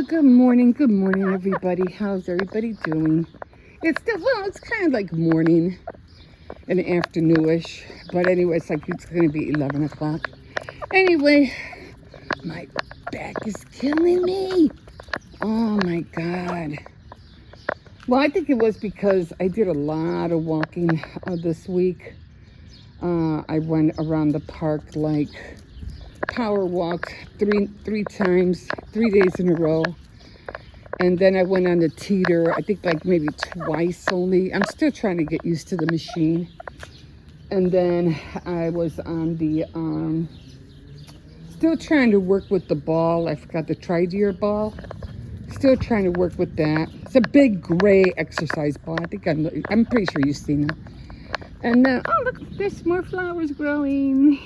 Good morning, everybody. How's everybody doing? It's still, well, it's kind of like morning and afternoonish, but anyway, it's going to be 11 o'clock. Anyway, my back is killing me. Oh my God. Well, I think it was because I did a lot of walking this week. I went around the park, like power walked three times, 3 days in a row. And then I went on the teeter, I think like maybe twice only. I'm still trying to get used to the machine. And then I was on the, still trying to work with the ball. I forgot the Tri-Deer ball. Still trying to work with that. It's a big gray exercise ball. I think I'm pretty sure you've seen them. And then, oh look, there's more flowers growing.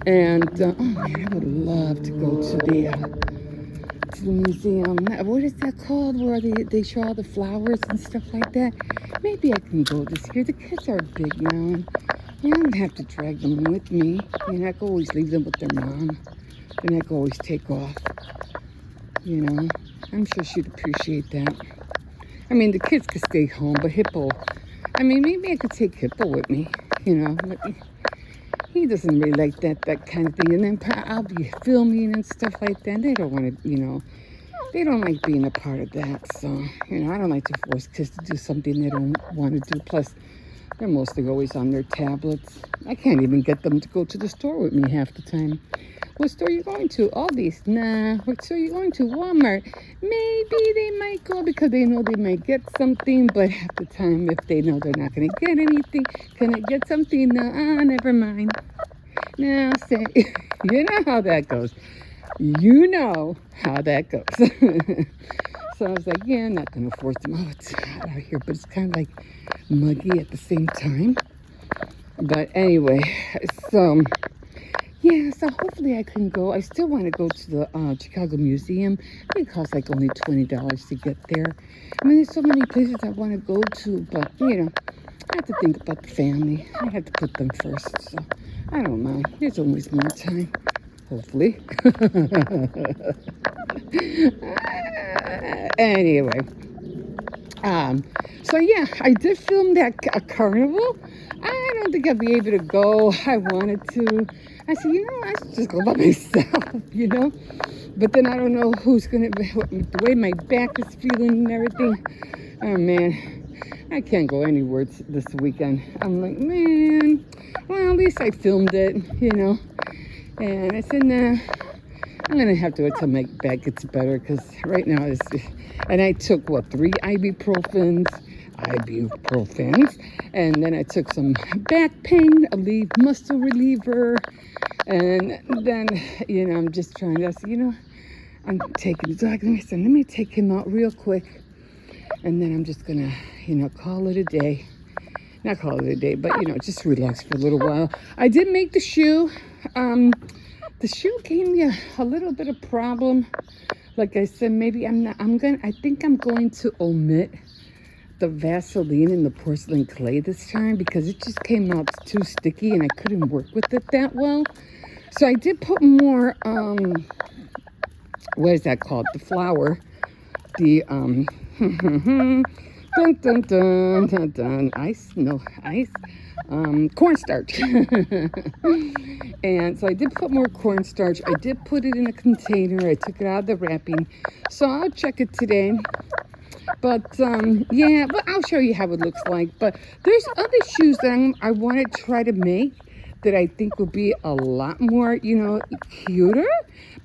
And, oh man, I would love to go to the museum. What is that called? Where they show all the flowers and stuff like that. Maybe I can go this year. The kids are big now, and I don't have to drag them with me. I can always leave them with their mom. And I can always take off. You know, I'm sure she'd appreciate that. I mean, the kids could stay home, but Hippo, I mean, maybe I could take Hippo with me, you know. But he doesn't really like that kind of thing. And then I'll be filming and stuff like that. They don't want to, you know, they don't like being a part of that. So, you know, I don't like to force kids to do something they don't want to do. Plus, they're mostly always on their tablets. I can't even get them to go to the store with me half the time. What store are you going to? Aldi's? Nah. What store are you going to? Walmart. Maybe they might go because they know they might get something, but half the time, if they know they're not going to get anything, can I get something? No, never mind. Now, say, you know how that goes. You know how that goes. So I was like, yeah, I'm not going to force them. Oh, it's hot out here, but it's kind of like muggy at the same time. But anyway, so yeah, so hopefully I can go. I still want to go to the Chicago Museum. I think it costs like only $20 to get there. I mean, there's so many places I want to go to, but, you know, I have to think about the family. I have to put them first, so I don't know. There's always more time, hopefully. Anyway, so yeah, I did film that carnival. I don't think I'll be able to go. I wanted to. I said, you know, I should just go by myself, you know. But then I don't know who's gonna be, the way my back is feeling and everything. Oh man, I can't go anywhere this weekend. I'm like, man, well, at least I filmed it, you know. And I said, nah, I'm gonna have to wait till my back gets better because right now it's. And I took 3 ibuprofens, and then I took some back pain, muscle reliever, and then, you know, I'm just trying to, you know, I'm taking the dog, and I said, let me take him out real quick, and then I'm just gonna, you know, call it a day. Not call it a day, but, you know, just relax for a little while. I did make the shoe. The shoe gave me a little bit of problem. Like I said, maybe I think I'm going to omit the Vaseline and the porcelain clay this time because it just came out too sticky and I couldn't work with it that well. So I did put more, what is that called? The flour. The, dun, dun, dun, dun, dun, ice. Cornstarch. And so I did put more cornstarch. I did put it in a container. I took it out of the wrapping. So I'll check it today. But yeah, but I'll show you how it looks like. But there's other shoes that I want to try to make that I think will be a lot more, you know, cuter.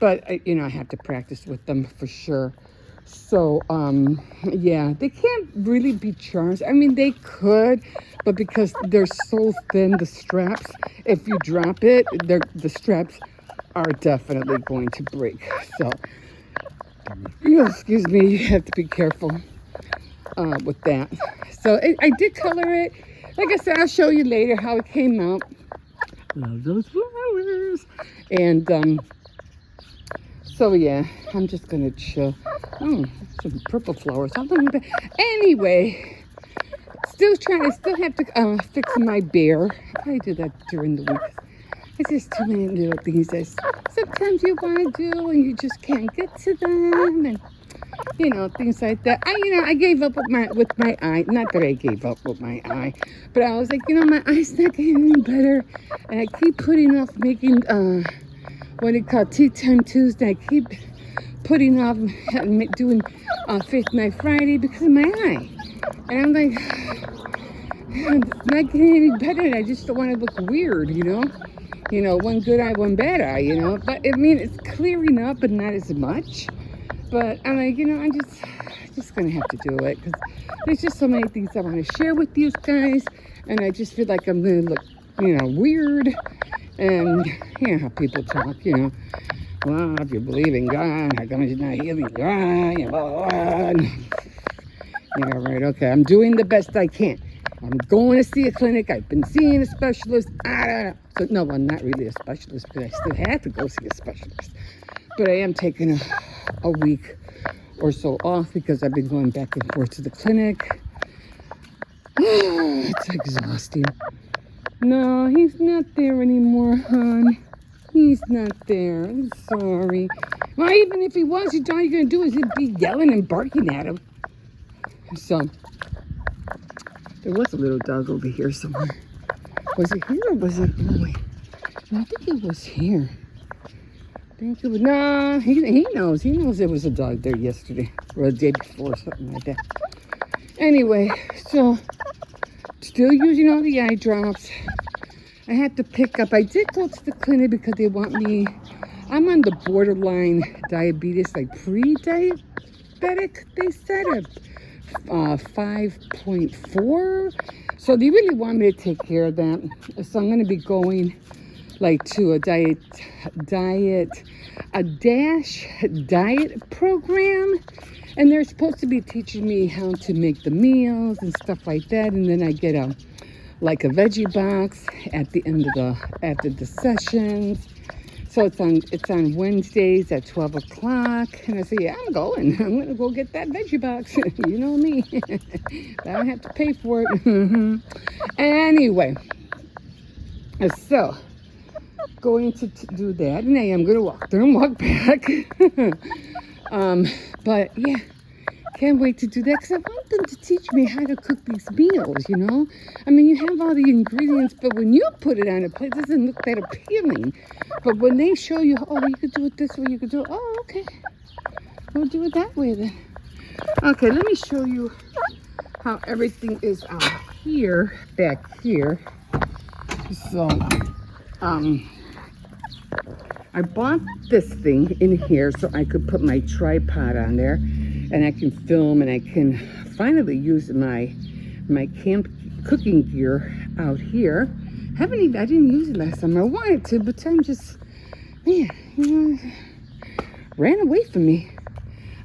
But, you know, I have to practice with them for sure. So, yeah, they can't really be charms. I mean, they could, but because they're so thin, the straps, if you drop it, the straps are definitely going to break. So, you know, excuse me, you have to be careful with that. So, I did color it. Like I said, I'll show you later how it came out. Love those flowers. And, so yeah, I'm just gonna chill. Oh, some purple flowers. I don't know. Anyway, still have to fix my bear. I probably do that during the week. It's just too many little things that sometimes you want to do and you just can't get to them, and things like that. I gave up with my eye. Not that I gave up with my eye, but I was like, my eye's not getting any better, and I keep putting off making what it called Tea Time Tuesday. I keep putting off doing Faith Night Friday because of my eye, and I'm like, it's not getting any better. And I just don't want to look weird, one good eye, one bad eye, But I mean, it's clearing up, but not as much. But I'm like, I'm just gonna have to do it because there's just so many things I want to share with you guys, and I just feel like I'm gonna look, weird, and how people talk, well, if you believe in God, how come you're not healing God? Blah, blah, blah. Yeah, right. Okay, I'm doing the best I can. I'm going to see a clinic. I've been seeing a specialist. So, no, I'm not really a specialist, but I still have to go see a specialist. But I am taking a week or so off because I've been going back and forth to the clinic. It's exhausting. No, he's not there anymore, hon. He's not there. I'm sorry. Well, even if he was, all you're going to do is be yelling and barking at him. So, there was a little dog over here somewhere. Was it here or was it? Oh, wait. No, I think it was here. No, he knows. He knows there was a dog there yesterday or the day before, something like that. Anyway, so still using all the eye drops. I had to pick up. I did go to the clinic because they want me. I'm on the borderline diabetes, like pre-diabetic. They said 5.4. So they really want me to take care of that. So I'm going to be going like to a DASH diet program, and they're supposed to be teaching me how to make the meals and stuff like that, and then I get a veggie box at the end of after the sessions. So it's on Wednesdays at 12 o'clock, and I say, yeah, I'm going. I'm gonna go get that veggie box. You know me. I don't have to pay for it. Anyway, so going to do that, and I am gonna walk there and walk back. But yeah, can't wait to do that because I want them to teach me how to cook these meals. I mean, you have all the ingredients, but when you put it on a plate, it doesn't look that appealing. But when they show you, you could do it this way, you could do it. Oh, okay, we'll do it that way then. Okay, let me show you how everything is out here, back here. So, I bought this thing in here so I could put my tripod on there, and I can film, and I can finally use my camp cooking gear out here. I didn't use it last time. I wanted to, but time just, ran away from me.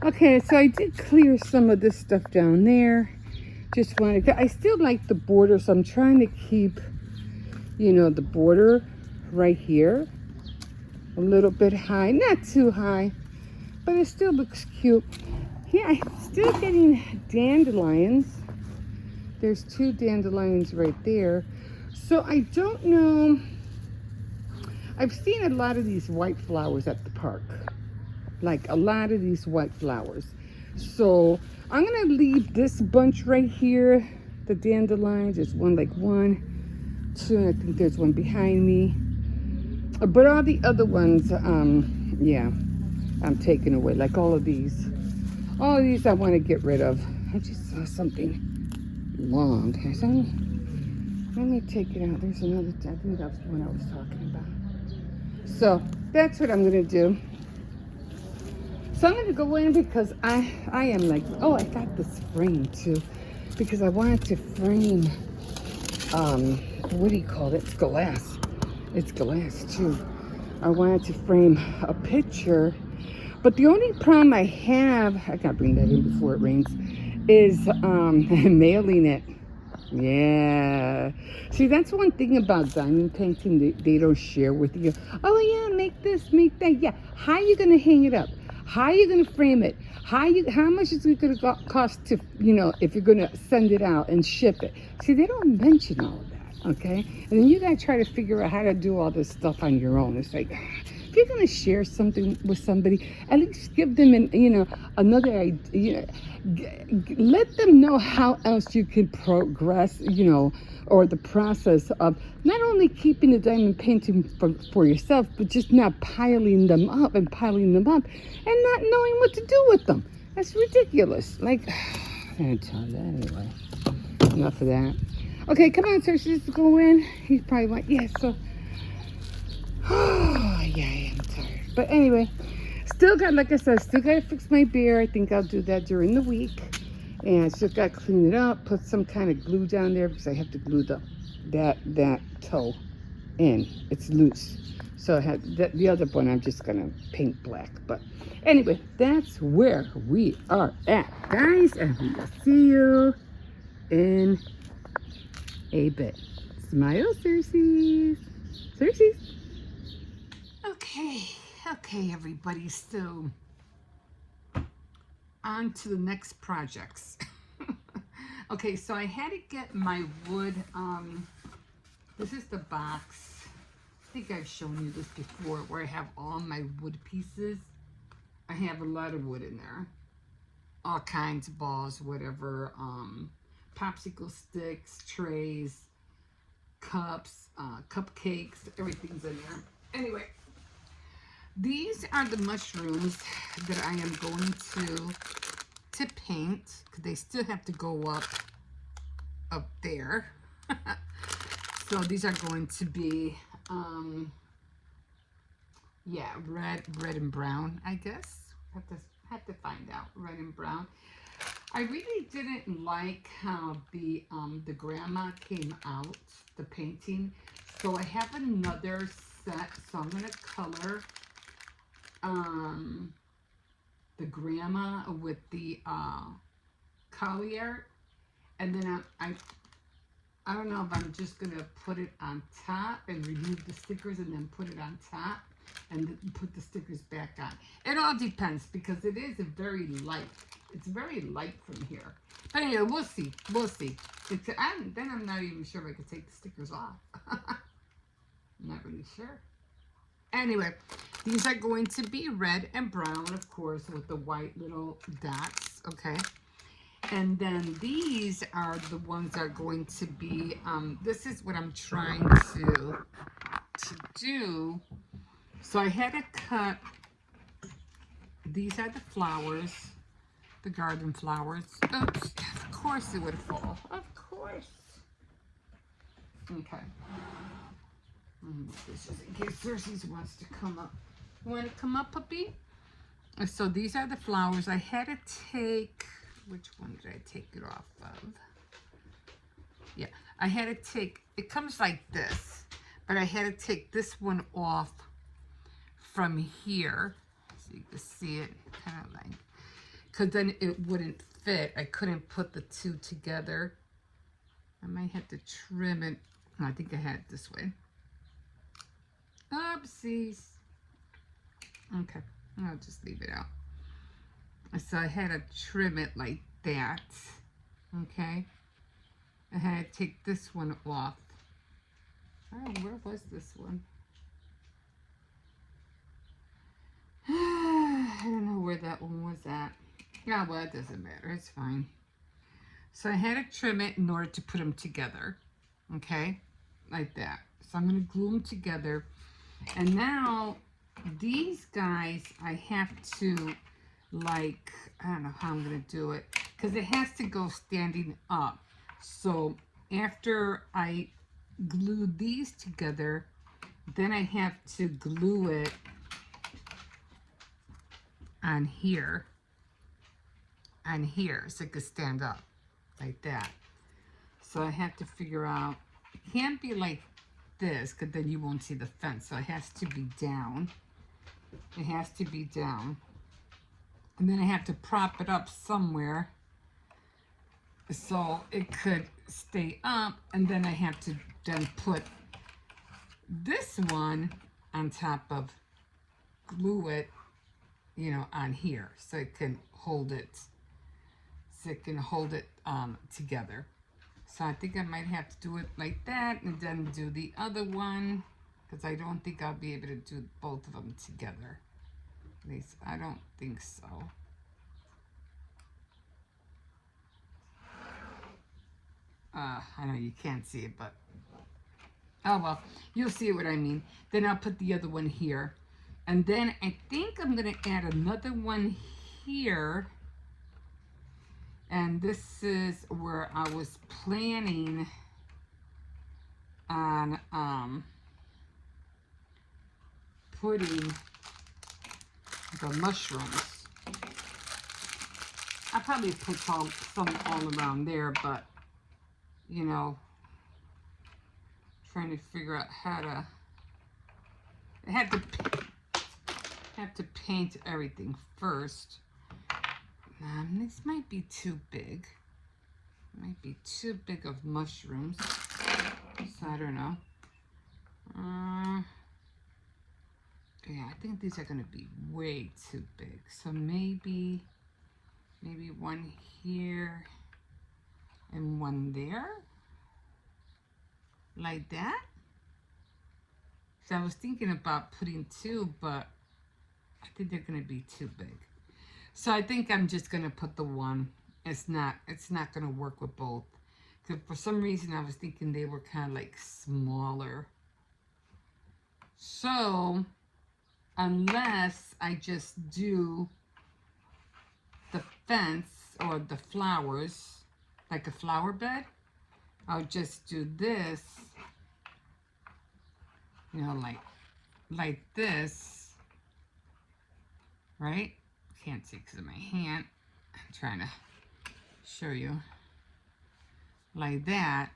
Okay, so I did clear some of this stuff down there. I still like the border, so I'm trying to keep, the border right here a little bit high, not too high, but it still looks cute. Yeah, I'm still getting dandelions. There's 2 dandelions right there. So I don't know. I've seen a lot of these white flowers at the park. Like a lot of these white flowers. So I'm going to leave this bunch right here. The dandelions. There's one, 2, and I think there's one behind me. But all the other ones, I'm taking away. Like all of these. All of these I want to get rid of. I just saw something long. Let me take it out. There's another. I think that's the one I was talking about. So that's what I'm going to do. So I'm going to go in because I am like, I got this frame too. Because I wanted to frame, what do you call it? It's glass. It's glass too. I wanted to frame a picture. But the only problem I have, I gotta bring that in before it rains, is mailing it. Yeah. See, that's one thing about diamond painting they don't share with you. Oh yeah, make this, make that. Yeah. How are you gonna hang it up? How are you gonna frame it? How much is it gonna cost to, if you're gonna send it out and ship it? See, they don't mention all of that. Okay? And then you gotta try to figure out how to do all this stuff on your own. It's like, if you're gonna share something with somebody, at least give them another idea. Let them know how else you can progress, or the process of not only keeping the diamond painting for yourself, but just not piling them up and not knowing what to do with them. That's ridiculous. Like, I'm gonna tell you that anyway. Enough of that. Okay, come on, sir. Let's go in. He's probably like, yeah, so. Oh, yeah, I am tired. But anyway, like I said, still got to fix my beer. I think I'll do that during the week. And I still got to clean it up, put some kind of glue down there because I have to glue that toe in. It's loose. So I have the other one I'm just going to paint black. But anyway, that's where we are at, guys. And we will see you in a bit. Smile, Circes. Circes. Okay, everybody. So, on to the next projects. Okay, so I had to get my wood. This is the box. I think I've shown you this before, where I have all my wood pieces. I have a lot of wood in there. All kinds of balls, whatever. Popsicle sticks, trays, cups, cupcakes, everything's in there. Anyway, these are the mushrooms that I am going to paint, because they still have to go up there. So these are going to be yeah, red and brown, I guess. Have to find out. Red and brown. I really didn't like how the grandma came out, the painting. So I have another set. So I'm gonna color the grandma with the collier, and then I don't know if I'm just gonna put it on top and remove the stickers and then put it on top and put the stickers back on. It all depends, because it is very light. It's very light from here. But anyway, we'll see. We'll see. Then I'm not even sure if I could take the stickers off. I'm not really sure. Anyway, these are going to be red and brown, of course, with the white little dots, okay? And then these are the ones that are going to be, this is what I'm trying to do. So I had to cut, these are the flowers, the garden flowers. Oops, of course it would fall. Of course. Okay. This is in case Circes wants to come up. You want to come up, puppy? So these are the flowers. I had to take, which one did I take it off of? Yeah, I had to take, it comes like this, but I had to take this one off from here, so you can see it kind of like, because then it wouldn't fit. I couldn't put the two together. I might have to trim it. No, I think I had it this way. Oopsies. Okay, I'll just leave it out. So I had to trim it like that. Okay. I had to take this one off. Oh, where was this one? I don't know where that one was at. Yeah, well, it doesn't matter. It's fine. So I had to trim it in order to put them together. Okay? Like that. So I'm going to glue them together. And now, these guys, I have to, like, I don't know how I'm going to do it, because it has to go standing up. So after I glue these together, then I have to glue it on here, so it could stand up like that. So I have to figure out, it can't be like this, because then you won't see the fence. So it has to be down. It has to be down. And then I have to prop it up somewhere so it could stay up. And then I have to then put this one on top of, glue it, on here, so it can hold it, together. So I think I might have to do it like that and then do the other one, because I don't think I'll be able to do both of them together. At least I don't think so. I know you can't see it, but oh well, you'll see what I mean. Then I'll put the other one here. And then I think I'm going to add another one here. And this is where I was planning on putting the mushrooms. I probably put some all around there, but you know, trying to figure out how to. I have to paint everything first. This might be too big. Might be too big of mushrooms. So I don't know. Yeah, I think these are gonna be way too big. So maybe one here and one there, like that. So I was thinking about putting two, but I think they're gonna be too big. So I think I'm just gonna put the one. It's not gonna work with both. Because for some reason I was thinking they were kind of like smaller. So unless I just do the fence or the flowers, like a flower bed, I'll just do this, you know, like this, right? Can't see because of my hand. I'm trying to show you. Like that.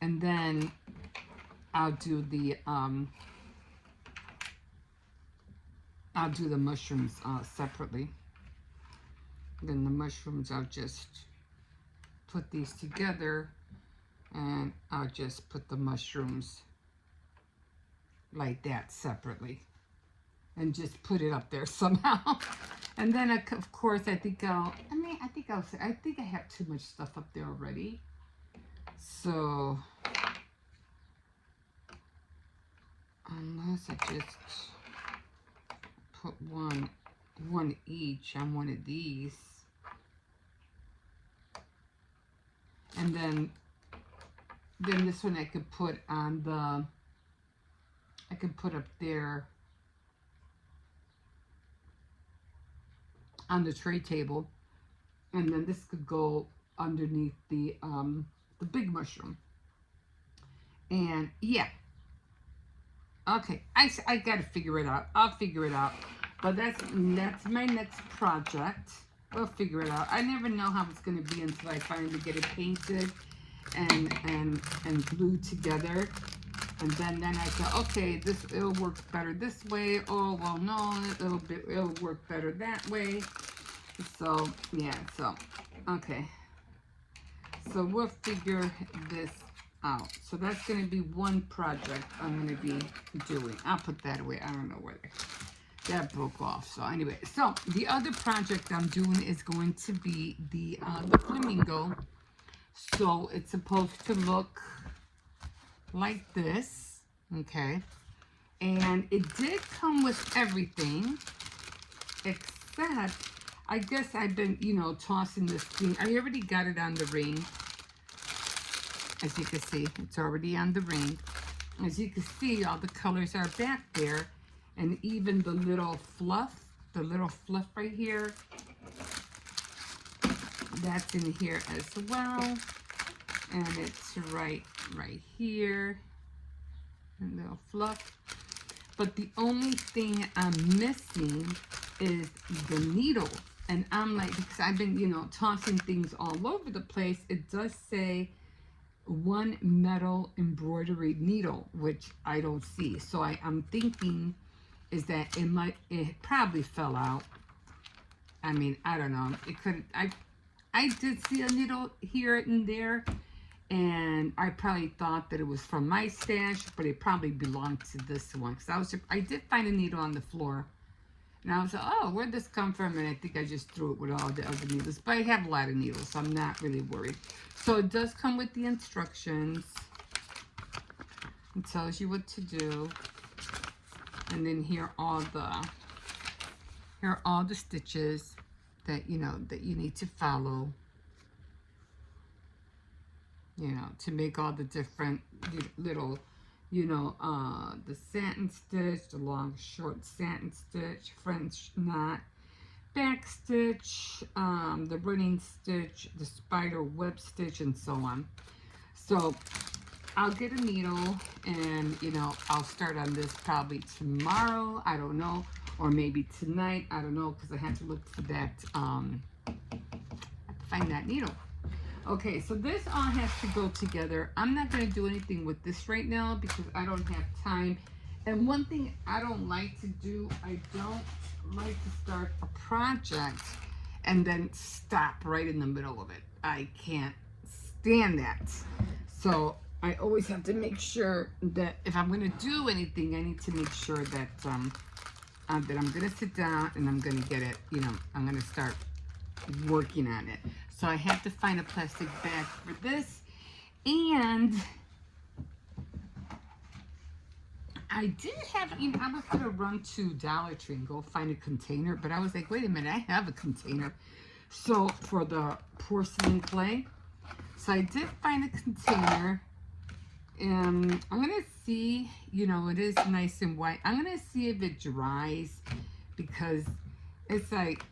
And then I'll do the mushrooms separately. Then the mushrooms, I'll just put these together and I'll just put the mushrooms like that separately and just put it up there somehow. And then of course I think I have too much stuff up there already. So unless I just put one each on one of these, and then this one I could put on the, I can put up there on the tray table, and then this could go underneath the big mushroom. And yeah, okay, I gotta figure it out. I'll figure it out. But that's my next project. We'll figure it out. I never know how it's gonna be until I finally get it painted and glued together. And then I say, okay, it'll work better this way. Oh well, no, it'll work better that way. So yeah, so okay. So we'll figure this out. So that's gonna be one project I'm gonna be doing. I'll put that away. I don't know where that broke off. So anyway, so the other project I'm doing is going to be the flamingo. So it's supposed to look like this, okay? And it did come with everything, except I guess I've been, you know, tossing this thing. I already got it on the ring. As you can see, it's already on the ring. As you can see, all the colors are back there. And even the little fluff right here, that's in here as well. And it's right here. A little fluff. But the only thing I'm missing is the needle. And I'm like, because I've been, you know, tossing things all over the place. It does say one metal embroidery needle, which I don't see. So I'm thinking is that it probably fell out. I mean, I don't know. It could, I did see a needle here and there, and I probably thought that it was from my stash, but it probably belonged to this one. Because I did find a needle on the floor, And I was like, oh, where'd this come from? And I think I just threw it with all the other needles. But I have a lot of needles, so I'm not really worried. So it does come with the instructions. It tells you what to do. And then here are all the stitches that that you need to follow. To make all the different little, the satin stitch, the long short satin stitch, French knot, back stitch, the running stitch, the spider web stitch, and so on. So I'll get a needle and, I'll start on this probably tomorrow, I don't know, or maybe tonight, I don't know, because I have to look for that, I have to find that needle. Okay, so this all has to go together. I'm not going to do anything with this right now because I don't have time. And one thing I don't like to do, I don't like to start a project and then stop right in the middle of it. I can't stand that. So I always have to make sure that if I'm going to do anything, I need to make sure that I'm going to sit down and I'm going to get it, I'm going to start working on it. So I have to find a plastic bag for this. And I did have, I was going to run to Dollar Tree and go find a container, but I was like, wait a minute, I have a container. So for the porcelain clay. So I did find a container. I'm going to see, it is nice and white. I'm going to see if it dries because it's like,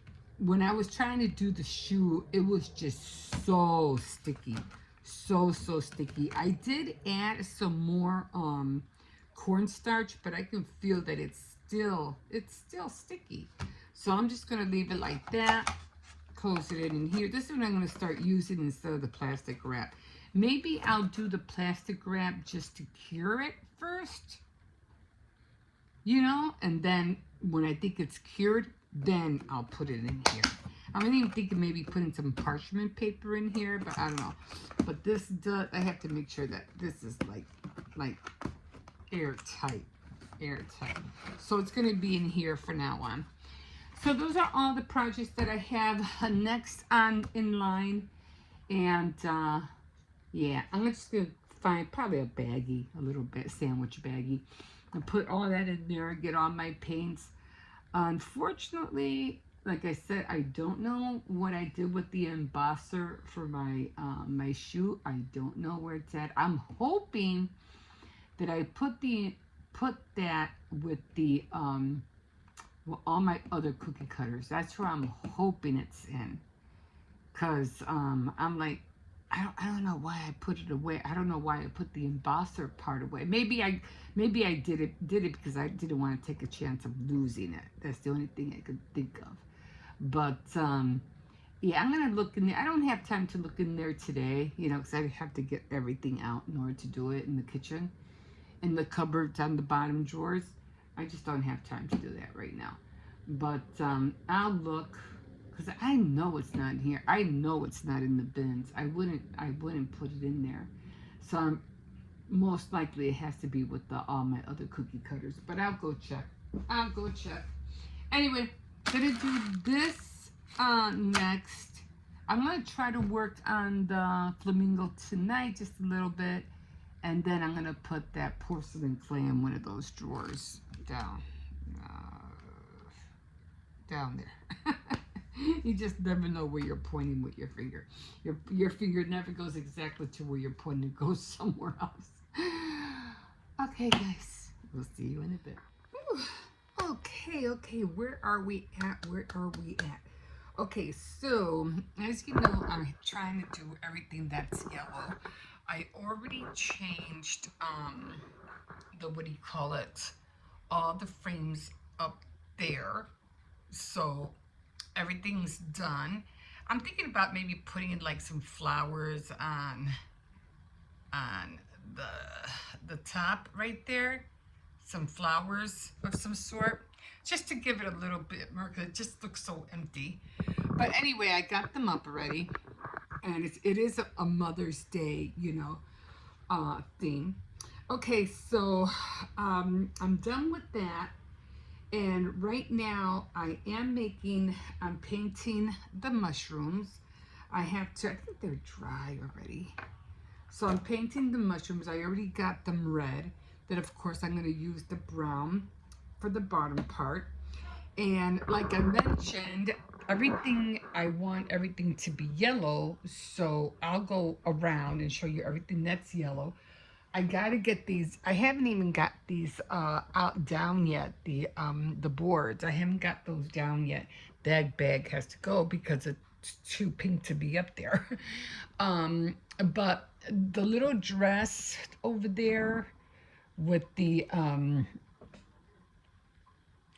when I was trying to do the shoe, it was just so sticky. So sticky. I did add some more cornstarch, but I can feel that it's still sticky. So I'm just going to leave it like that. Close it in here. This is what I'm going to start using instead of the plastic wrap. Maybe I'll do the plastic wrap just to cure it first. And then when I think it's cured, then I'll put it in here. I'm even thinking maybe putting some parchment paper in here, but I don't know. But this does, I have to make sure that this is like airtight. So it's going to be in here for now on. So those are all the projects that I have next in line. And yeah, I'm just going to find probably a little bit sandwich baggie, and put all that in there, get all my paints. Unfortunately, like I said, I don't know what I did with the embosser for my my shoe. I don't know where it's at. I'm hoping that I put that with the all my other cookie cutters. That's where I'm hoping it's in. Cause I'm like, I don't know why I put it away. I don't know why I put the embosser part away. Maybe I did it because I didn't want to take a chance of losing it. That's the only thing I could think of. But yeah, I'm gonna look in there. I don't have time to look in there today, because I have to get everything out in order to do it in the kitchen, in the cupboards on the bottom drawers. I just don't have time to do that right now. But I'll look. Because I know it's not in here. I know it's not in the bins. I wouldn't put it in there. So most likely it has to be with all my other cookie cutters. But I'll go check. Anyway, gonna do this next. I'm gonna try to work on the flamingo tonight just a little bit. And then I'm gonna put that porcelain clay in one of those drawers down there. You just never know where you're pointing with your finger. Your finger never goes exactly to where you're pointing. It goes somewhere else. Okay, guys. We'll see you in a bit. Whew. Okay. Where are we at? Okay, so as you know, I'm trying to do everything that's yellow. I already changed all the frames up there. So everything's done. I'm thinking about maybe putting in like some flowers on the top right there. Some flowers of some sort, just to give it a little bit more, because it just looks so empty. But anyway, I got them up already, and it is a Mother's Day, theme. Okay, so I'm done with that. And right now I'm painting the mushrooms. I think they're dry already. So I'm painting the mushrooms. I already got them red. Then of course I'm going to use the brown for the bottom part. And like I mentioned, I want everything to be yellow. So I'll go around and show you everything that's yellow. I gotta get these. I haven't even got these out down yet. The boards. I haven't got those down yet. That bag has to go because it's too pink to be up there. But the little dress over there with the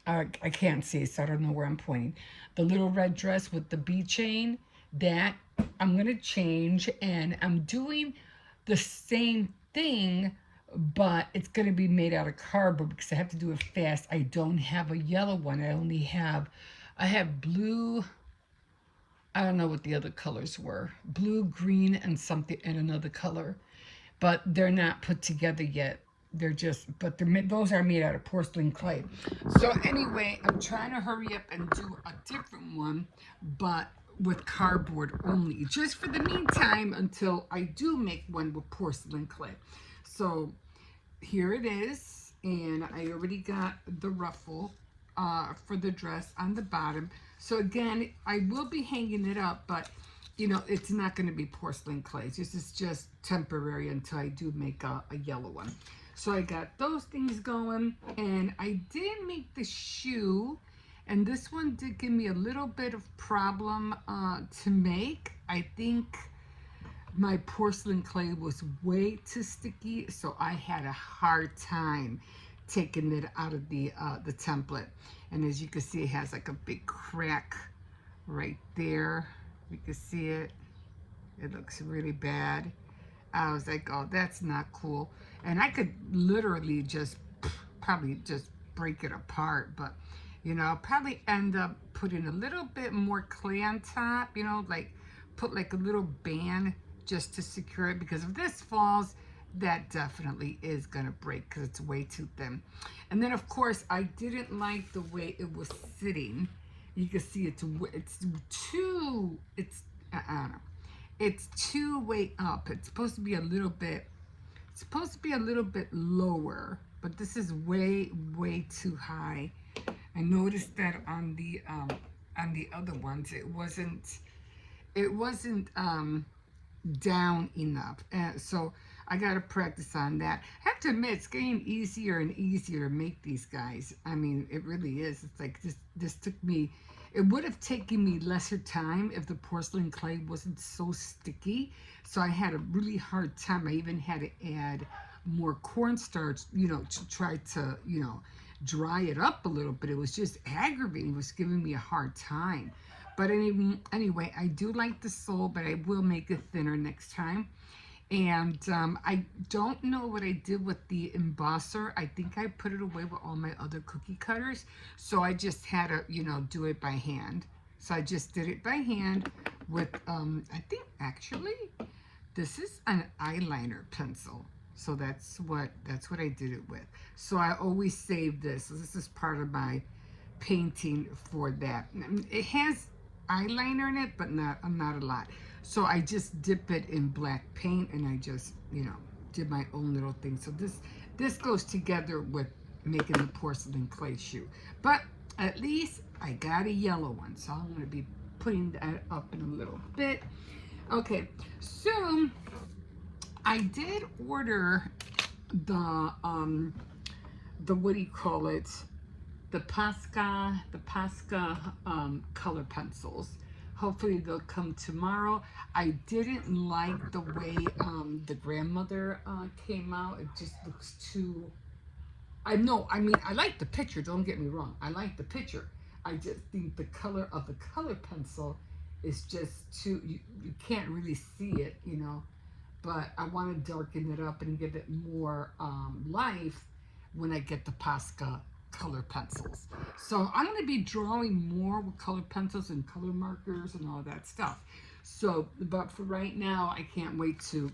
I can't see, so I don't know where I'm pointing. The little red dress with the B chain, that I'm gonna change, and I'm doing the same thing, but it's gonna be made out of cardboard because I have to do it fast. I don't have a yellow one. I have blue. I don't know what the other colors were. Blue, green, and something, and another color, but they're not put together yet. Those are made out of porcelain clay. So anyway, I'm trying to hurry up and do a different one, but with cardboard only, just for the meantime until I do make one with porcelain clay. So here it is, and I already got the ruffle for the dress on the bottom. So again, I will be hanging it up, but you know, it's not going to be porcelain clay. This is just temporary until I do make a yellow one. So I got those things going, and I did make the shoe, and this one did give me a little bit of problem to make. I think my porcelain clay was way too sticky, so I had a hard time taking it out of the template. And as you can see, it has like a big crack right there. You can see it. It looks really bad. I was like, oh, that's not cool. And I could literally just probably just break it apart, but you know, I'll probably end up putting a little bit more clay on top, you know, like put like a little band just to secure it, because if this falls, that definitely is gonna break because it's way too thin. And then of course, I didn't like the way it was sitting. You can see it's too, I don't know. It's too way up. It's supposed to be a little bit lower, but this is way too high. I noticed that on the other ones, it wasn't down enough. So I got to practice on that. I have to admit, it's getting easier and easier to make these guys. I mean, it really is. It's like this took me, it would have taken me lesser time if the porcelain clay wasn't so sticky. So I had a really hard time. I even had to add more cornstarch, you know, to try to, you know, dry it up a little bit. It was just aggravating. It was giving me a hard time. But anyway, I do like the sole, but I will make it thinner next time. And I don't know what I did with the embosser. I think I put it away with all my other cookie cutters. So I just had to, you know, do it by hand. So I just did it by hand with, I think actually, this is an eyeliner pencil. So that's what I did it with. So I always save this. So this is part of my painting for that. It has eyeliner in it, but not a lot. So I just dip it in black paint, and I just, you know, did my own little thing. So this goes together with making the porcelain clay shoe. But at least I got a yellow one, so I'm going to be putting that up in a little bit. Okay, so I did order the what do you call it? The Posca color pencils. Hopefully they'll come tomorrow. I didn't like the way the grandmother came out. It just looks too, I like the picture, don't get me wrong. I like the picture. I just think the color of the color pencil is just too, you can't really see it, you know. But I want to darken it up and give it more life when I get the Posca color pencils. So I'm going to be drawing more with color pencils and color markers and all that stuff. So, but for right now, I can't wait to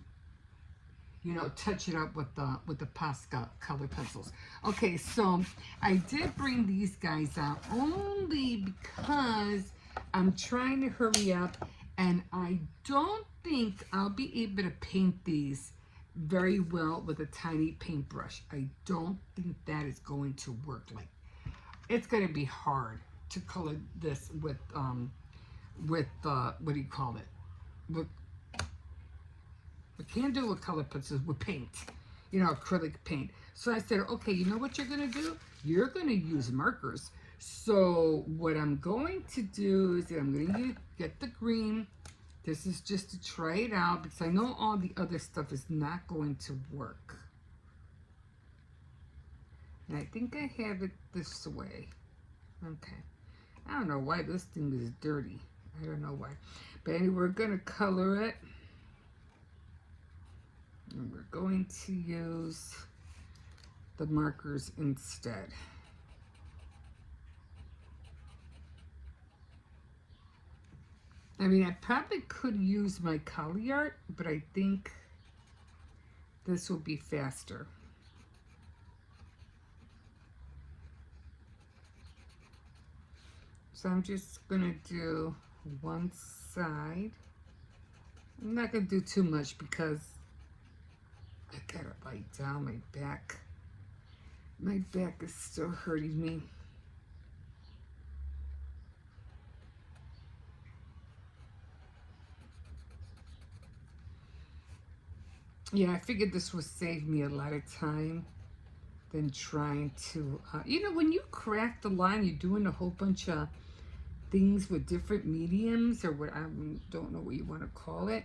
you know, touch it up with the Posca color pencils. Okay, so I did bring these guys out only because I'm trying to hurry up, and I don't think I'll be able to paint these very well with a tiny paintbrush. I don't think that is going to work. Like, it's going to be hard to color this with what do you call it? With, we can't do it with color pencils, with paint, you know, acrylic paint. So I said, okay, you know what you're going to do? You're going to use markers. So what I'm going to do is that I'm going to get the green. This is just to try it out because I know all the other stuff is not going to work. And I think I have it this way. Okay. I don't know why this thing is dirty. I don't know why. But anyway, we're going to color it. And we're going to use the markers instead. I mean, I probably could use my Collie Art, but I think this will be faster. So I'm just going to do one side. I'm not going to do too much because I got to lie down. My back is still hurting me. Yeah, I figured this would save me a lot of time than trying to, you know, when you craft the line, you're doing a whole bunch of things with different mediums, or what, I don't know what you want to call it.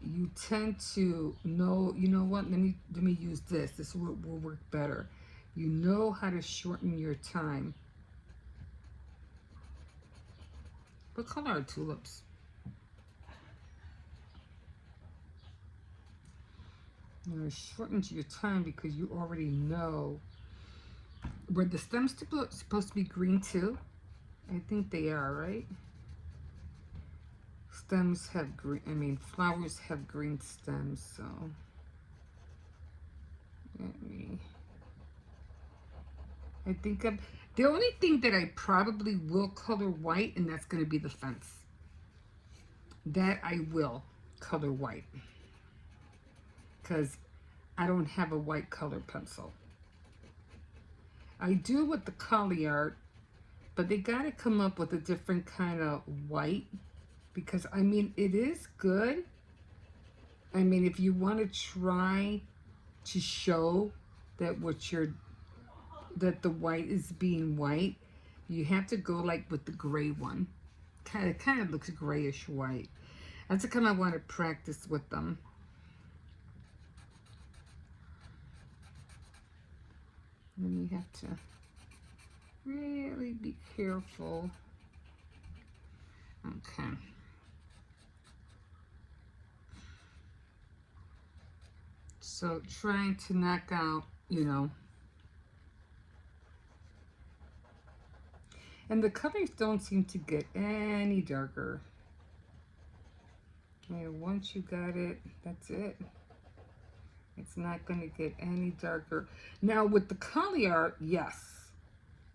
You tend to know, you know what, let me use this. This will work better. You know how to shorten your time. What color are tulips? You know, it shortens your time because you already know. Were the stems supposed to be green too? I think they are, right? Stems have green, I mean, flowers have green stems, so let me, I think the only thing that I probably will color white, and that's going to be the fence. That I will color white because I don't have a white color pencil. I do with the Collie Art, but they got to come up with a different kind of white, because I mean, it is good. I mean, if you want to try to show that that the white is being white, you have to go like with the gray one. Kind of looks grayish white. That's the kind I want to practice with them. And you have to really be careful. Okay. So trying to knock out, you know. And the colors don't seem to get any darker. And once you got it, that's it. It's not going to get any darker. Now with the Collie Art, yes.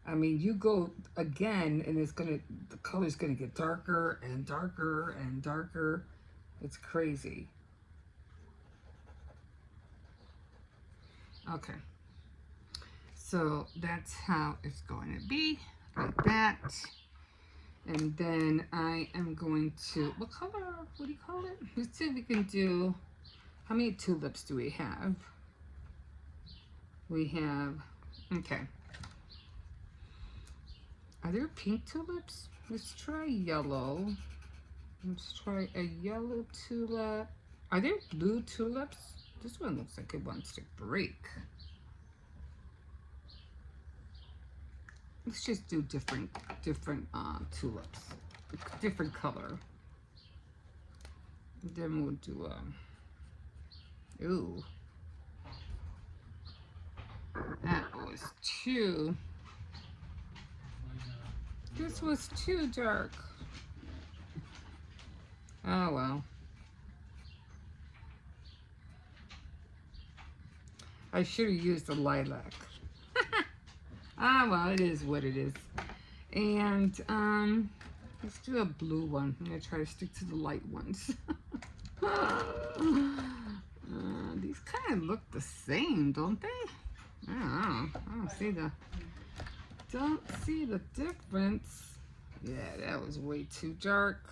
I mean, you go again and the color's going to get darker and darker and darker. It's crazy. Okay. So that's how it's going to be, like that. And then I am going to, what color, what do you call it? Let's see if we can do, how many tulips do we have? We have, okay. Are there pink tulips? Let's try yellow. Let's try a yellow tulip. Are there blue tulips? This one looks like it wants to break. Let's just do different tulips, different color. Then we'll do ooh, that was too. This was too dark. Oh well. I should have used the lilac. Ah, well, it is what it is. And let's do a blue one. I'm gonna try to stick to the light ones. These kind of look the same, don't they? I don't know. I don't see the difference. Yeah, that was way too dark.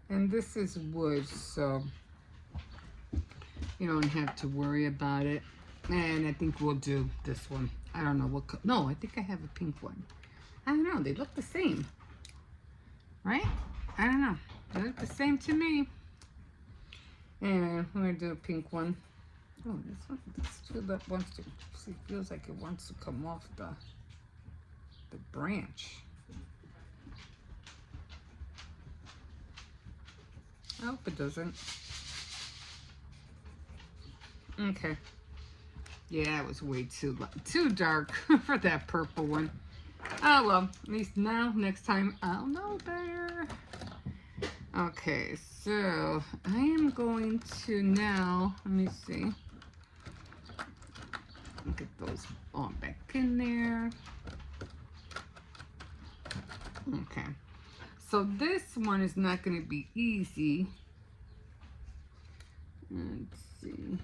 And this is wood, so you don't have to worry about it. And I think we'll do this one. I don't know what no, I think I have a pink one. I don't know, they look the same, right? I don't know, they look the same to me. Anyway, I'm gonna do a pink one. Oh, this tulip wants to, see, feels like it wants to come off the branch. I hope it doesn't. Okay. Yeah, it was way too dark for that purple one. Oh well, at least now, next time, I'll know better. Okay, so I am going to now, let me see. Get those all back in there. Okay, so this one is not going to be easy. Let's see.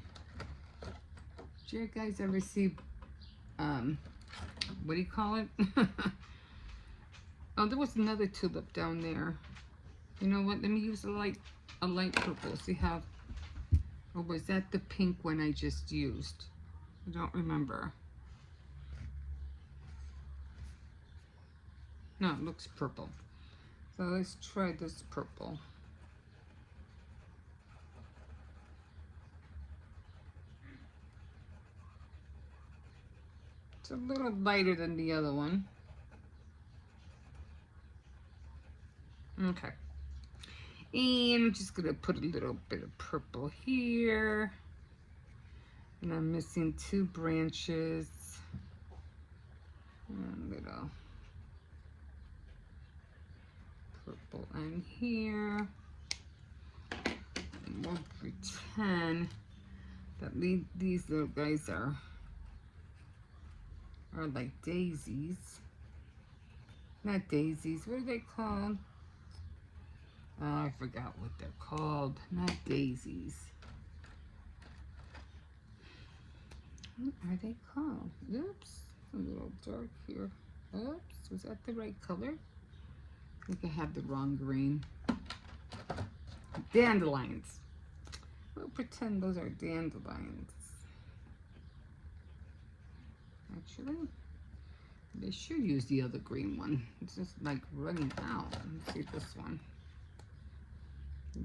Did you guys ever see, what do you call it? Oh, there was another tulip down there. You know what? Let me use a light purple. See how, or was that the pink one I just used? I don't remember. No, it looks purple. So let's try this purple. It's a little lighter than the other one. Okay. And I'm just gonna put a little bit of purple here. And I'm missing 2 branches. And a little purple in here. And we'll pretend that these little guys are like daisies. Not daisies, what are they called? Oh, I forgot what they're called. Not daisies. What are they called? Oops, a little dark here. Oops, was that the right color? I think I have the wrong green. Dandelions. We'll pretend those are dandelions. Actually, they should use the other green one. It's just like running out. Let's see this one.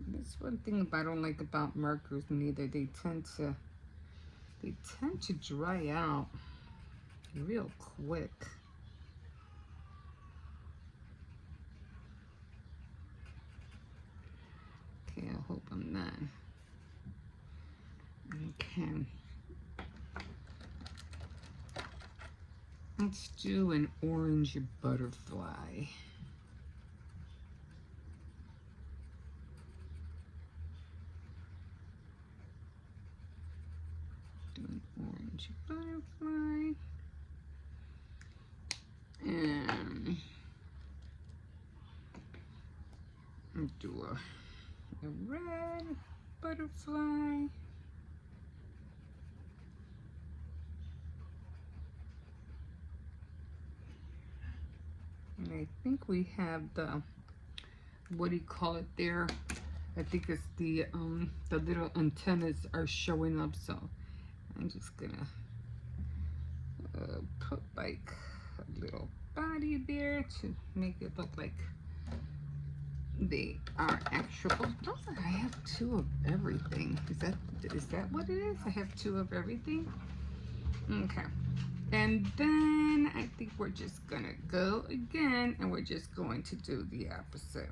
That's one thing I don't like about markers neither. They tend to dry out real quick. Okay, I hope I'm not. Okay. Let's do an orange butterfly. Do an orange butterfly. And do a red butterfly. And I think we have the, what do you call it there? I think it's the little antennas are showing up, so I'm just gonna put like a little body there to make it look like they are actual. Oh, I have 2 of everything. Is that what it is? I have 2 of everything. Okay. And then I think we're just gonna go again and we're just going to do the opposite.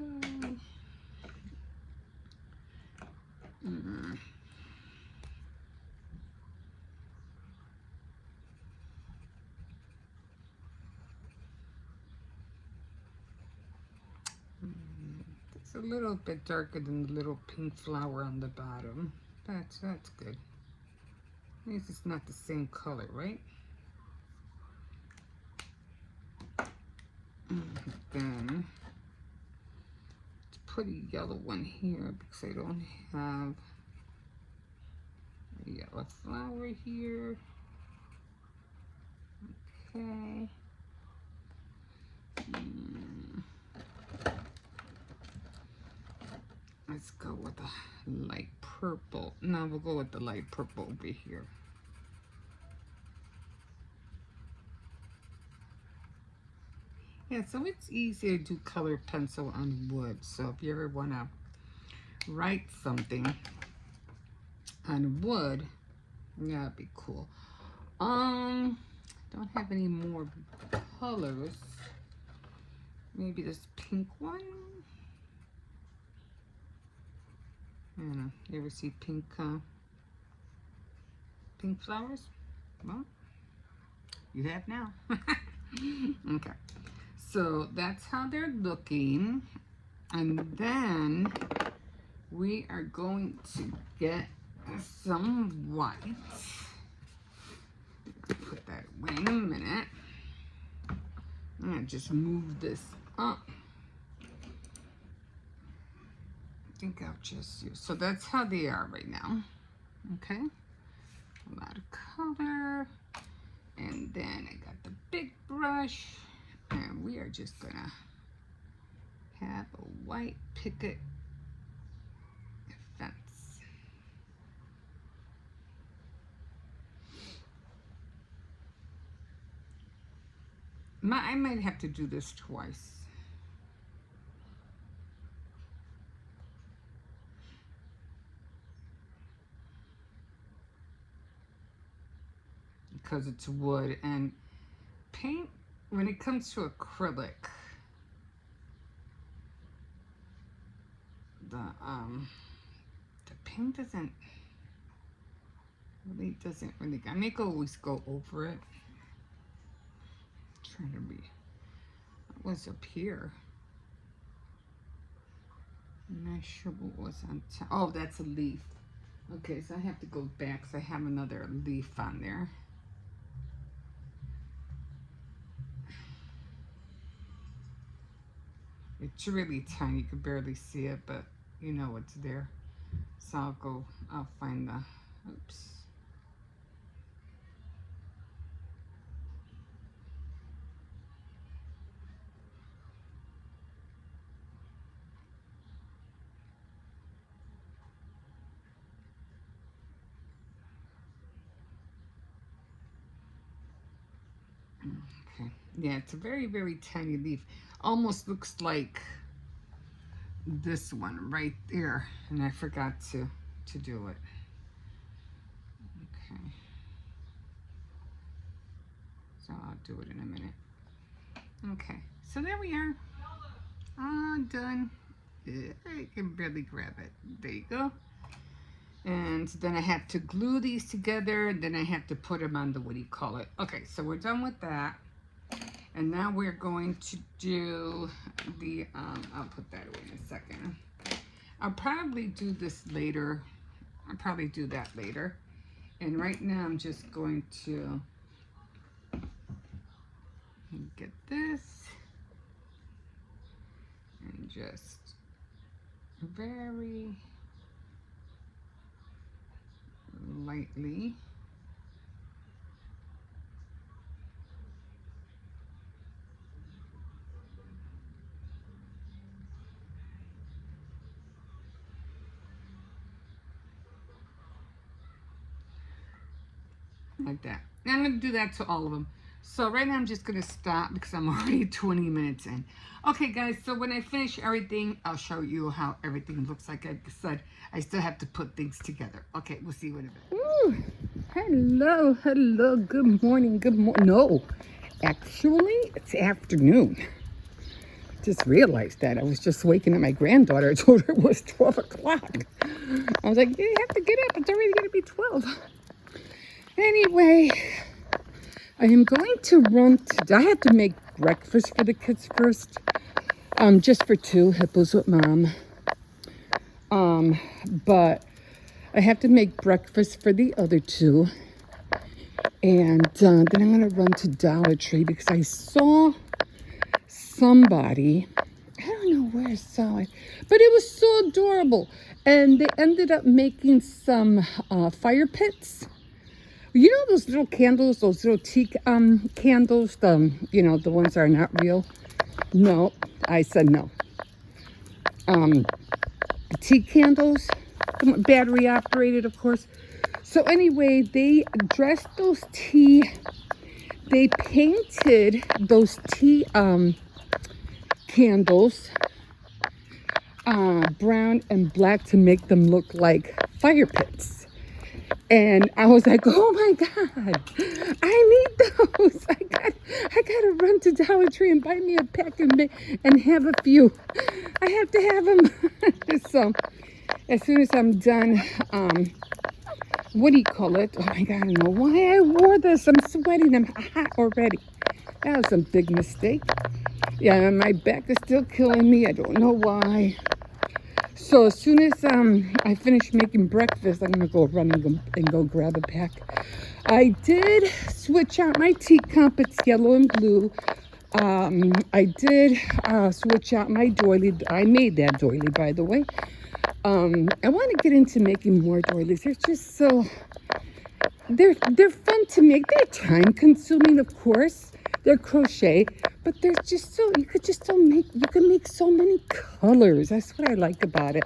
Okay. Mm. It's a little bit darker than the little pink flower on the bottom. That's good. At least it's not the same color, right? And then let's put a yellow one here because I don't have a yellow flower here. Okay. Let's go with the light purple. No, we'll go with the light purple over here. Yeah, so it's easy to do color pencil on wood. So if you ever want to write something on wood, yeah, that'd be cool. Don't have any more colors. Maybe this pink one. I don't know. You ever see pink pink flowers? Well, you have now. Okay. So that's how they're looking. And then we are going to get some white. Put that away in a minute. I'm gonna just move this up. I think I'll just use, so that's how they are right now. Okay. A lot of color. And then I got the big brush. And we are just gonna have a white picket fence. I might have to do this twice. Because it's wood, and paint, when it comes to acrylic, the paint doesn't really, I may always go over it. I'm trying to be, what's up here? I'm not sure what was on top. Oh, that's a leaf. Okay, so I have to go back because I have another leaf on there. It's really tiny, you can barely see it, but you know it's there. So I'll find the, oops. Okay, yeah, it's a very, very tiny leaf. Almost looks like this one right there, and I forgot to do it. Okay, so I'll do it in a minute. Okay, so there we are, all done. I can barely grab it. There you go. And then I have to glue these together, and then I have to put them on the, what do you call it? Okay, so we're done with that. And now we're going to do the, I'll put that away in a second. I'll probably do this later. I'll probably do that later. And right now I'm just going to get this and just very lightly like that. And I'm going to do that to all of them. So right now I'm just going to stop because I'm already 20 minutes in. Okay, guys, so when I finish everything, I'll show you how everything looks like. I said, I still have to put things together. Okay, we'll see you in a bit. Ooh, hello, hello, good morning, No, actually, it's afternoon. Just realized that. I was just waking up my granddaughter. I told her it was 12 o'clock. I was like, you have to get up. It's already going to be 12. Anyway, I am going to run to, I have to make breakfast for the kids first. Just for two, Hippos with Mom. But I have to make breakfast for the other two. And then I'm going to run to Dollar Tree because I saw somebody, I don't know where I saw it, but it was so adorable. And they ended up making some fire pits. You know those little candles, those little tea candles, the ones that are not real? No, I said no. The tea candles, battery operated, of course. So anyway, they dressed those they painted those tea candles brown and black to make them look like fire pits. And I was like, oh my God, I need those. I gotta run to Dollar Tree and buy me a pack and have a few. I have to have them. So as soon as I'm done, what do you call it? Oh my God, I don't know why I wore this. I'm sweating. I'm hot already. That was a big mistake. Yeah, my back is still killing me. I don't know why. So as soon as I finish making breakfast, I'm going to go run and go grab a pack. I did switch out my teacup. It's yellow and blue. I did switch out my doily. I made that doily, by the way. I want to get into making more doilies. They're just so, they're fun to make. They're time consuming, of course. They're crochet, but they're just so, you can make so many colors. That's what I like about it.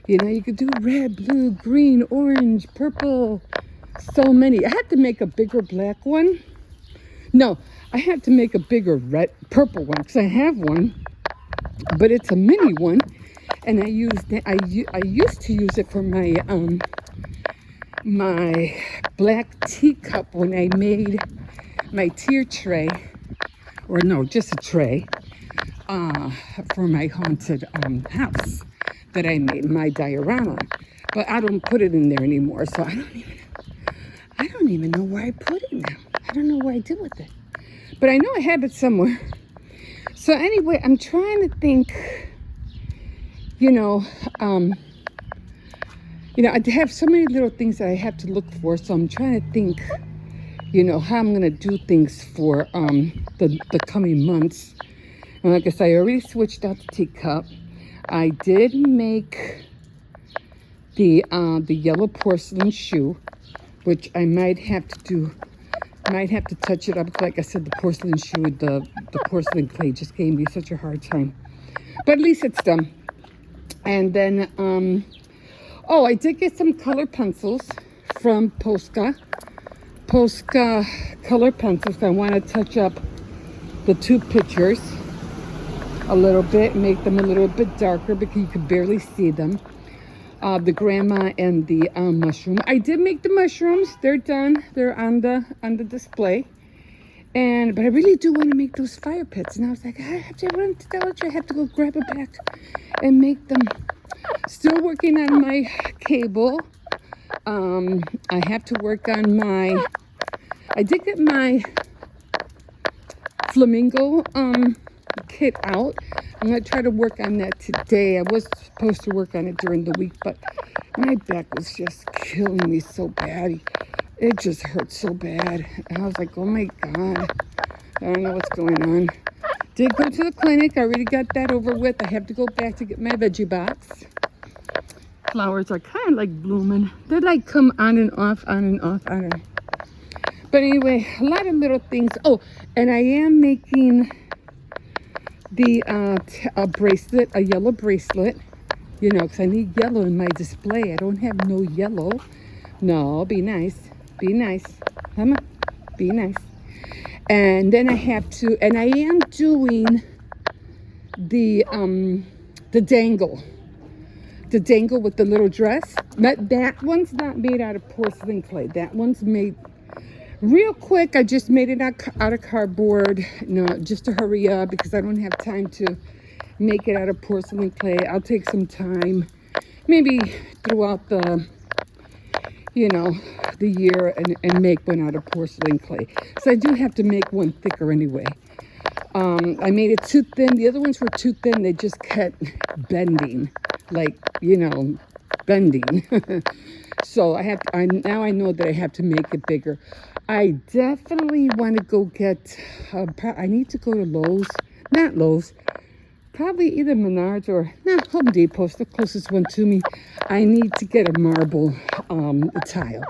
You know, you could do red, blue, green, orange, purple, so many. I had to make a bigger black one. No, I had to make a bigger purple one because I have one, but it's a mini one. And I used to use it for my my black teacup when I made my tier tray, or no, just a tray, for my haunted house that I made, my diorama. But I don't put it in there anymore, so I don't even know where I put it now. I don't know what I did with it, but I know I have it somewhere. So anyway, I'm trying to think. I have so many little things that I have to look for. So I'm trying to think, how I'm going to do things for the coming months. And like I said, I already switched out the teacup. I did make the yellow porcelain shoe, which I might have to touch it up. Like I said, the porcelain shoe, the porcelain clay just gave me such a hard time. But at least it's done. And then, I did get some color pencils from Posca color pencils. I want to touch up the two pictures a little bit, make them a little bit darker because you could barely see them. The grandma and the mushroom. I did make the mushrooms. They're done. They're on the display. But I really do want to make those fire pits. And I was like, I have to run to Dollar Tree. I have to go grab a pack and make them. Still working on my cable. I have to work on I did get my flamingo kit out. I'm going to try to work on that today. I was supposed to work on it during the week, but my back was just killing me so bad. It just hurt so bad. And I was like, oh my God, I don't know what's going on. Did go to the clinic. I already got that over with. I have to go back to get my veggie box. Flowers are kind of like blooming. They like come on and off, on and off. I don't know. But anyway, a lot of little things. Oh, and I am making the a bracelet, a yellow bracelet. Because I need yellow in my display. I don't have no yellow. No, be nice. Be nice. Come on. Be nice. And then I have to, and I am doing the dangle. The dangle with the little dress. That one's not made out of porcelain clay. That one's made real quick. I just made it out of cardboard. No, just to hurry up because I don't have time to make it out of porcelain clay. I'll take some time, maybe throughout the, you know, the year and make one out of porcelain clay. So I do have to make one thicker anyway. I made it too thin. The other ones were too thin. They just kept bending, like, you know, bending. So now I know that I have to make it bigger. I definitely want to go get, I need to go to Lowe's, not Lowe's, probably either Menards or Home Depot's the closest one to me. I need to get a marble tile,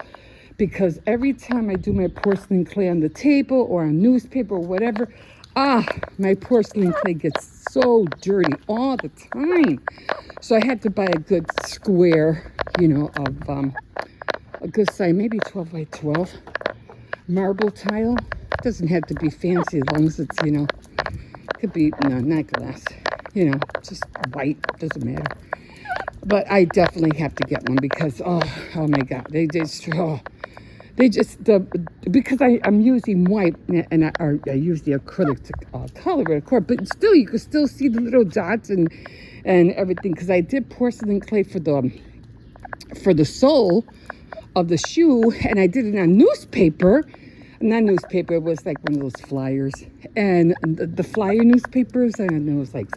because every time I do my porcelain clay on the table or on newspaper or whatever, my porcelain clay gets so dirty all the time. So I had to buy a good square, you know, of a good size, maybe 12 by 12 marble tile. It doesn't have to be fancy as long as it's, you know, could be, no, not glass, you know, just white, doesn't matter. But I definitely have to get one because, oh my God, because I'm using white and I use the acrylic to color it, of course, but still, you can still see the little dots and everything, because I did porcelain clay for the sole of the shoe, and I did it on newspaper. Not newspaper, it was like one of those flyers, and the flyer newspapers, and it was like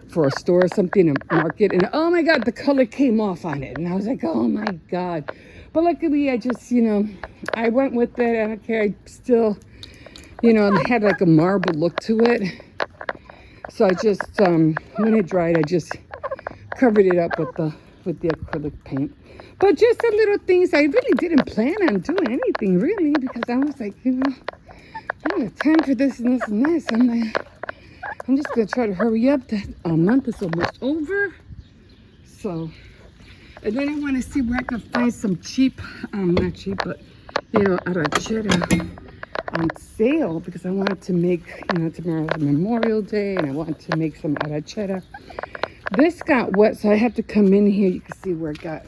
for a store or something, a market, and oh my God, the color came off on it, and I was like, oh my God. But luckily, I just, you know, I went with it. I don't care. I still, you know, had like a marble look to it. So I just, when it dried, I just covered it up with the acrylic paint. But just the little things. I really didn't plan on doing anything, really, because I was like, you know, I don't have time for this and this and this. I'm like, I'm just going to try to hurry up. That month is almost over. So, and then I want to see where I can find some cheap, not cheap, but, you know, arrachera on sale, because I wanted to make, you know, tomorrow's Memorial Day, and I wanted to make some arrachera. This got wet, so I have to come in here. You can see where it got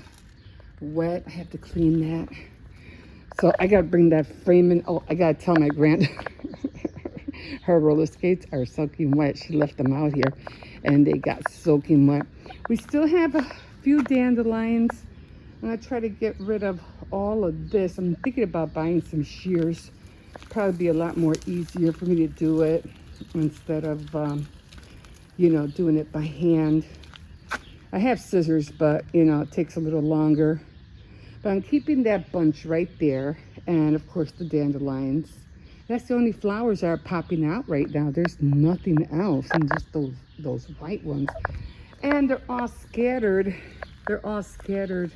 wet. I have to clean that. So I got to bring that frame in. Oh, I got to tell my her roller skates are soaking wet. She left them out here, and they got soaking wet. We still have a few dandelions. I'm going to try to get rid of all of this. I'm thinking about buying some shears. Probably be a lot more easier for me to do it instead of, you know, doing it by hand. I have scissors, but, you know, it takes a little longer. But I'm keeping that bunch right there. And, of course, the dandelions. That's the only flowers that are popping out right now. There's nothing else, and just those white ones. And they're all scattered. They're all scattered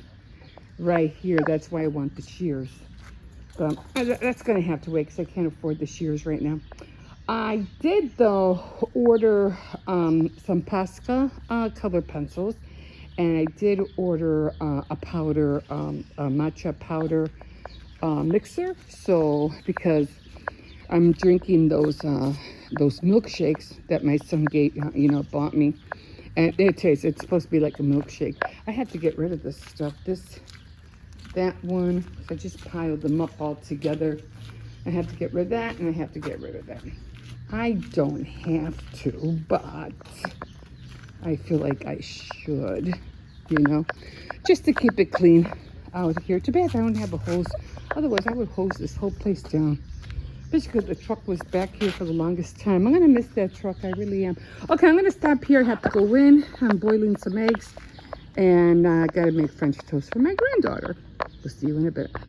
right here. That's why I want the shears. But that's going to have to wait because I can't afford the shears right now. I did, though, order some Posca color pencils. And I did order a powder, a matcha powder mixer. So, because I'm drinking those milkshakes that my son bought me. And it's supposed to be like a milkshake. I had to get rid of this stuff. That one. So I just piled them up all together. I have to get rid of that, and I have to get rid of that. I don't have to, but I feel like I should, you know, just to keep it clean out here. Too bad I don't have a hose. Otherwise, I would hose this whole place down. Basically, the truck was back here for the longest time. I'm going to miss that truck. I really am. Okay, I'm going to stop here. I have to go in. I'm boiling some eggs. And I got to make French toast for my granddaughter. We'll see you in a bit.